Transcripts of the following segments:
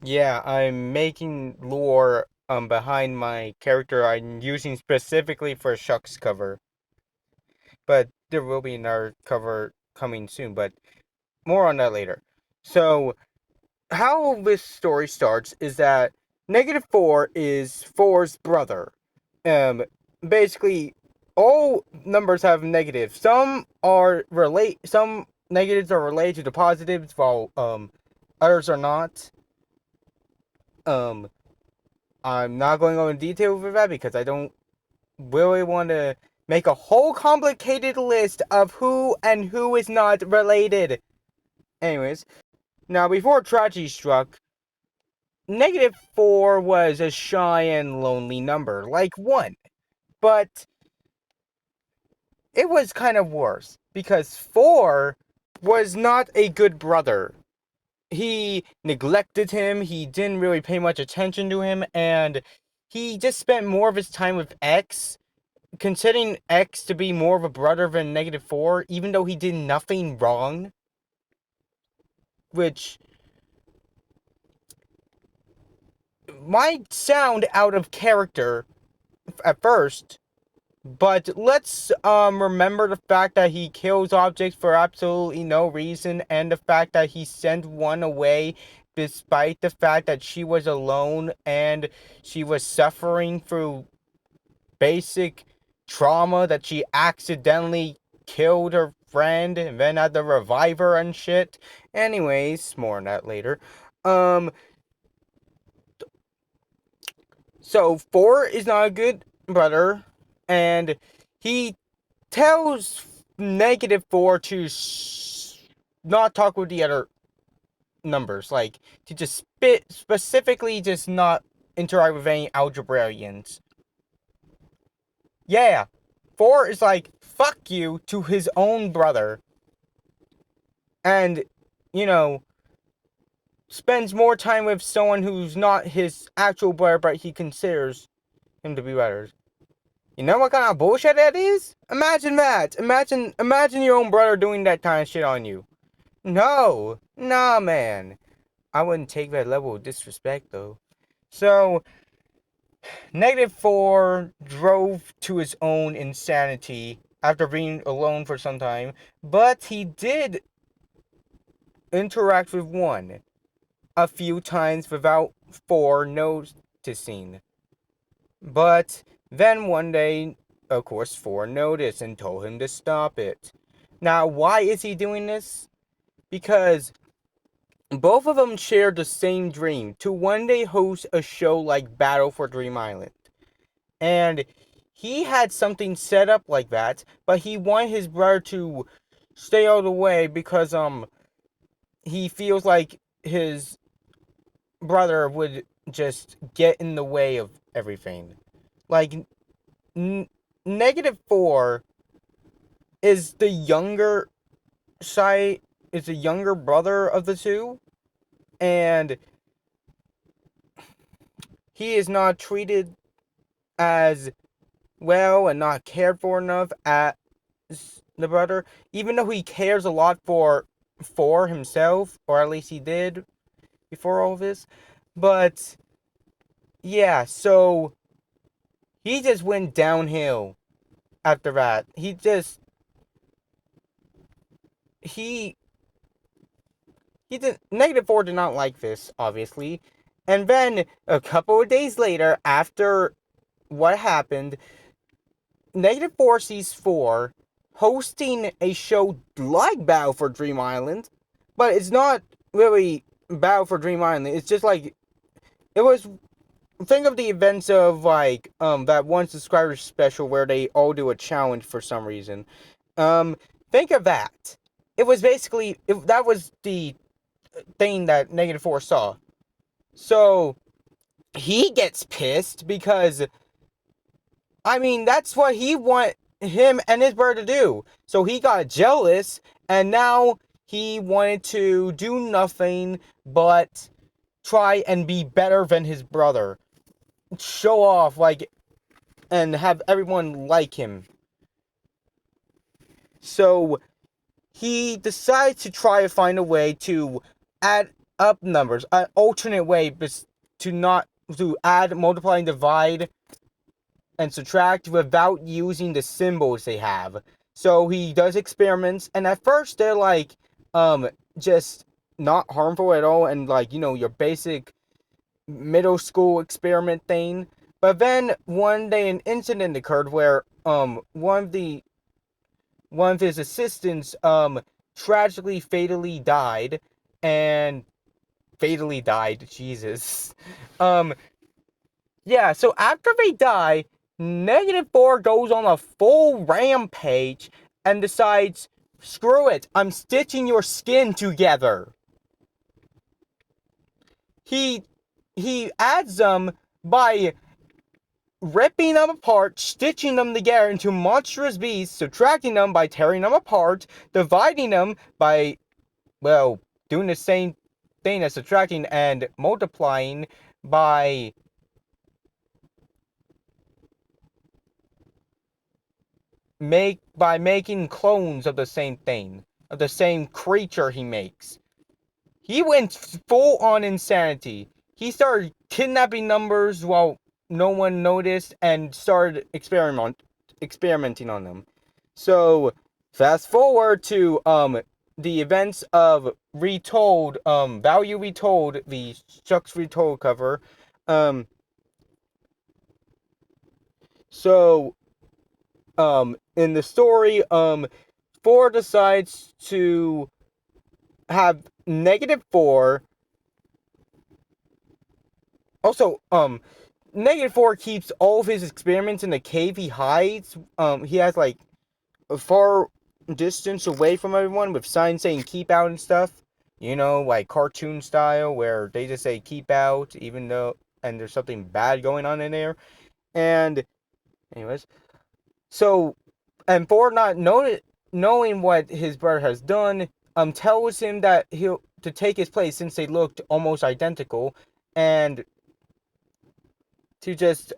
Yeah, I'm making lore behind my character I'm using specifically for Shuck's cover. But there will be another cover coming soon, but more on that later. So, how this story starts is that negative 4 is 4's brother. Um, Basically, all numbers have negatives. Some negatives are related to positives, while others are not. Um, I'm not going into detail with that because I don't really want to make a whole complicated list of who and who is not related. Anyways, now before tragedy struck, negative 4 was a shy and lonely number, like 1. But it was kind of worse, because 4 was not a good brother. He neglected him, he didn't really pay much attention to him, and he just spent more of his time with X, considering X to be more of a brother than negative 4, even though he did nothing wrong, which might sound out of character at first. But let's remember the fact that he kills objects for absolutely no reason, and the fact that he sent one away despite the fact that she was alone and she was suffering through basic trauma, that she accidentally killed her friend and then had to revive her and shit. Anyways, more on that later. Um, so 4 is not a good brother, and he tells negative 4 to not talk with the other numbers, like to just specifically just not interact with any algebraians. Yeah, 4 is like, fuck you to his own brother, and, you know, spends more time with someone who's not his actual brother, but he considers him to be better. You know what kind of bullshit that is? Imagine that. Imagine your own brother doing that kind of shit on you. No, nah, man. I wouldn't take that level of disrespect, though. So, negative 4 drove to his own insanity after being alone for some time, but he did interact with 1 a few times without 4 noticing. But then one day, of course, 4 noticed and told him to stop it. Now, why is he doing this? Because both of them shared the same dream to one day host a show like Battle for Dream Island. And he had something set up like that, but he wanted his brother to stay out of the way because he feels like his brother would just get in the way of everything. Like n- negative 4 is the younger side, is the younger brother of the two, and he is not treated as well and not cared for enough as the brother, even though he cares a lot for himself, or at least he did before all this. But yeah, so he just went downhill after that. He he did negative 4 did not like this, obviously. And then a couple of days later, after what happened, negative 4 sees 4 hosting a show like Battle for Dream Island, but it's not really Battle for Dream Island. It's just like it was. Think of the events of like that one subscriber special where they all do a challenge for some reason. Um, think of that. It was basically that was the thing that negative 4 saw. So he gets pissed because, I mean, that's what he want him and his brother to do. So he got jealous, and now he wanted to do nothing but try and be better than his brother. Show off, like, and have everyone like him. So he decides to try to find a way to add up numbers, an alternate way to add, multiply, and divide and subtract without using the symbols they have. So he does experiments, and at first they're like, just not harmful at all, and like, your basic middle school experiment thing. But then one day an incident occurred where one of his assistants tragically fatally died. Jesus. Um yeah, so after they die, -4 goes on a full rampage and decides, screw it, I'm stitching your skin together. He adds them by ripping them apart, stitching them together into monstrous beasts, subtracting them by tearing them apart, dividing them by, well, doing the same thing as subtracting, and multiplying by making clones of the same thing, of the same creature he makes. He went full on insanity. He started kidnapping numbers while no one noticed and started experimenting on them. So fast forward to the events of Retold, Value Retold, the Chuck's Retold cover. Um so in the story, 4 decides to have -4. Also, -4 keeps all of his experiments in the cave he hides. He has like a far distance away from everyone with signs saying keep out and stuff. Like cartoon style where they just say keep out even though and there's something bad going on in there. And anyways, so and for not knowing what his brother has done, tells him that he'll to take his place since they looked almost identical, and to just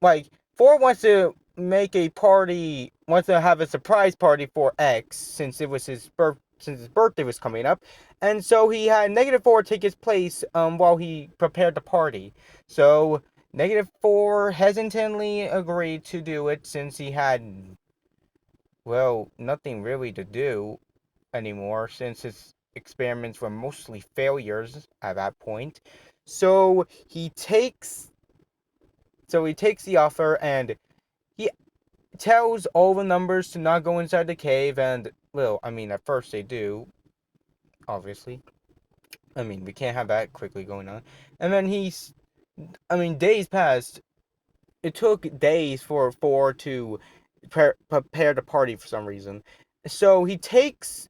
like 4 wants to have a surprise party for X since his birthday was coming up, and so he had -4 take his place while he prepared the party. So -4 hesitantly agreed to do it since he had, well, nothing really to do anymore since his experiments were mostly failures at that point. So he takes the offer, and he tells all the numbers to not go inside the cave, and, well, I mean, at first they do, obviously. I mean, we can't have that quickly going on. And then days passed. It took days for 4 to prepare the party for some reason. So he, -4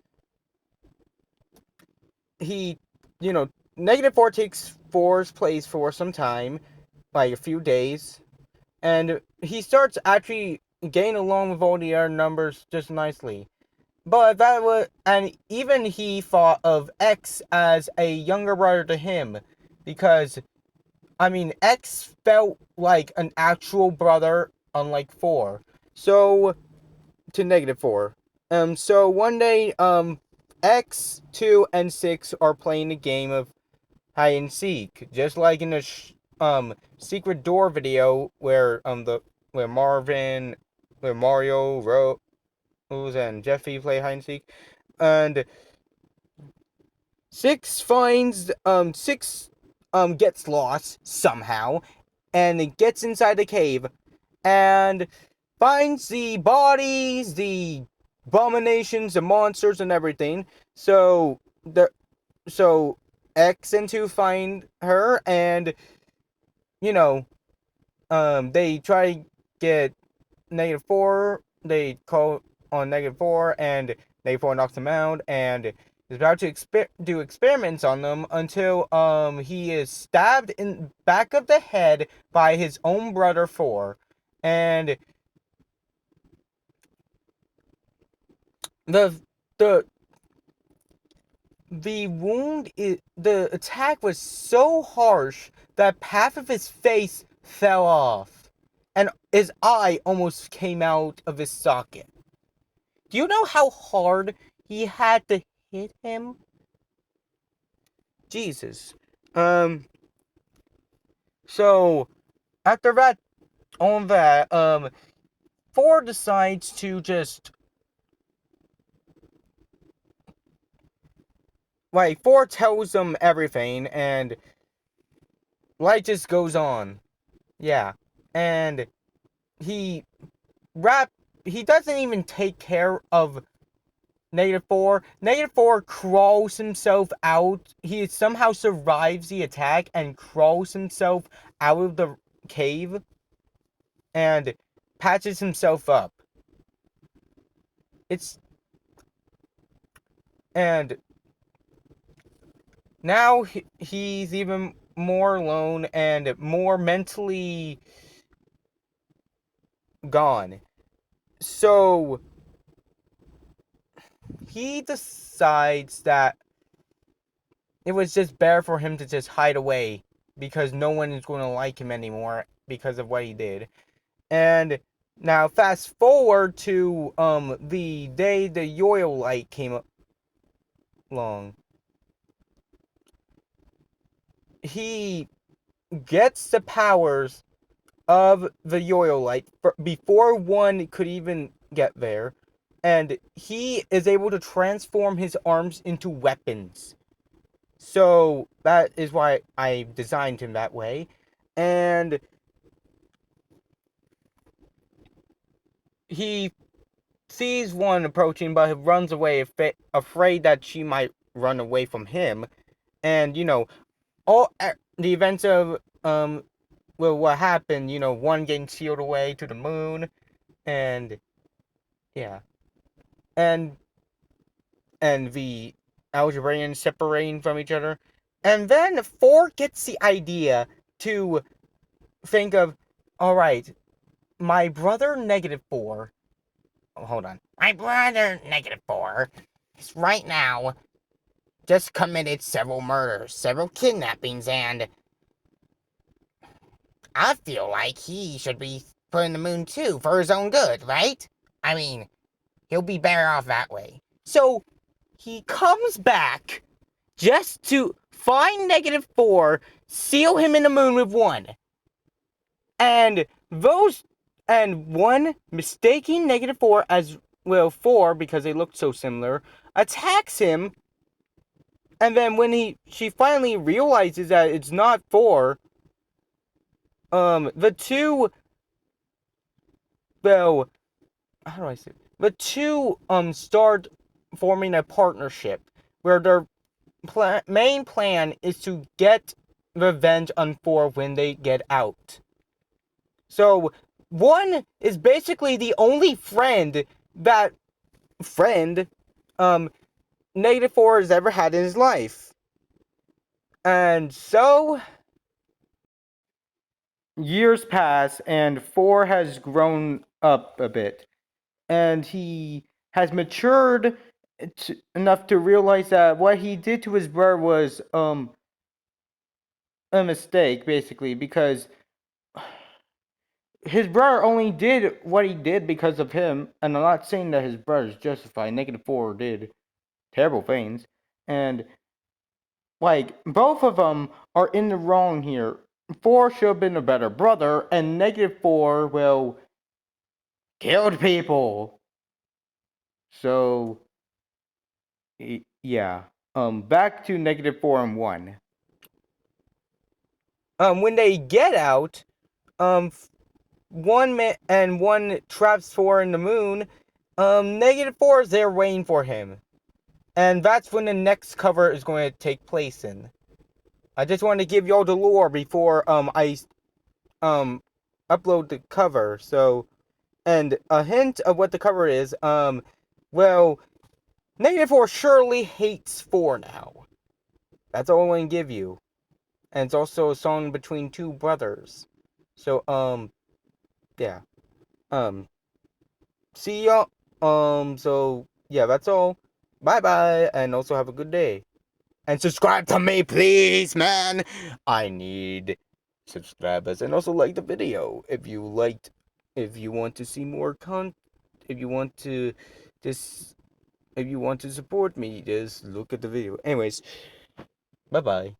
takes 4's place for some time, like a few days, and he starts actually getting along with all the other numbers just nicely. But and even he thought of X as a younger brother to him, because, I mean, X felt like an actual brother, unlike 4. So, to -4. So one day, X, 2, and 6 are playing a game of hide and seek, just like in the secret door video where Mario, Rose, and Jeffy play hide and seek, and 6 gets lost somehow, and it gets inside the cave and finds the bodies, the abominations, the monsters, and everything. So X and 2 find her, and they try to get -4. They call on -4, and -4 knocks him out, and is about to do experiments on them until he is stabbed in back of the head by his own brother 4, and the the the attack was so harsh that half of his face fell off, and his eye almost came out of his socket. Do you know how hard he had to hit him? Jesus. So after that, all that, 4 decides to just, like, 4 tells them everything, and life just goes on. Yeah. And he rap he doesn't even take care of -4. -4 crawls himself out. He somehow survives the attack and crawls himself out of the cave and patches himself up. It's and now he's even more alone and more mentally gone. So he decides that it was just better for him to just hide away because no one is going to like him anymore because of what he did. And now fast forward to the day the Yoil light came along. He gets the powers of the Yoil light before one could even get there, and he is able to transform his arms into weapons. So that is why I designed him that way. And he sees one approaching, but he runs away, afraid that she might run away from him. And all the events of well, what happened? One getting sealed away to the moon, and yeah, and the Algebraians separating from each other, and then 4 gets the idea to think of, all right, my brother -4. Oh, hold on. My brother -4 is right now just committed several murders, several kidnappings, and I feel like he should be put in the moon too for his own good, right? I mean, he'll be better off that way. So he comes back just to find -4, seal him in the moon with 1. And one mistaking -4 as, well, 4 because they looked so similar, attacks him. And then when she finally realizes that it's not 4, the two, well, how do I say it? The two start forming a partnership where their main plan is to get revenge on 4 when they get out. So 1 is basically the only friend that -4 has ever had in his life. And so years pass and 4 has grown up a bit, and he has matured enough to realize that what he did to his brother was a mistake, basically, because his brother only did what he did because of him. And I'm not saying that his brother's justified. -4 did terrible things, and like, both of them are in the wrong here. 4 should have been a better brother, and -4, well, killed people. So yeah. Back to -4 and 1. When they get out, one traps 4 in the moon. -4 is there waiting for him, and that's when the next cover is going to take place in. I just wanted to give y'all the lore before I upload the cover. So, and a hint of what the cover is. Well, -4 surely hates 4 now. That's all I'm going to give you. And it's also a song between 2 brothers. So, yeah. See y'all. So, yeah, that's all. Bye-bye, and also have a good day. And subscribe to me, please, man. I need subscribers. And also like the video if you want to see more if you want to just, if you want to support me, just look at the video. Anyways, Bye bye.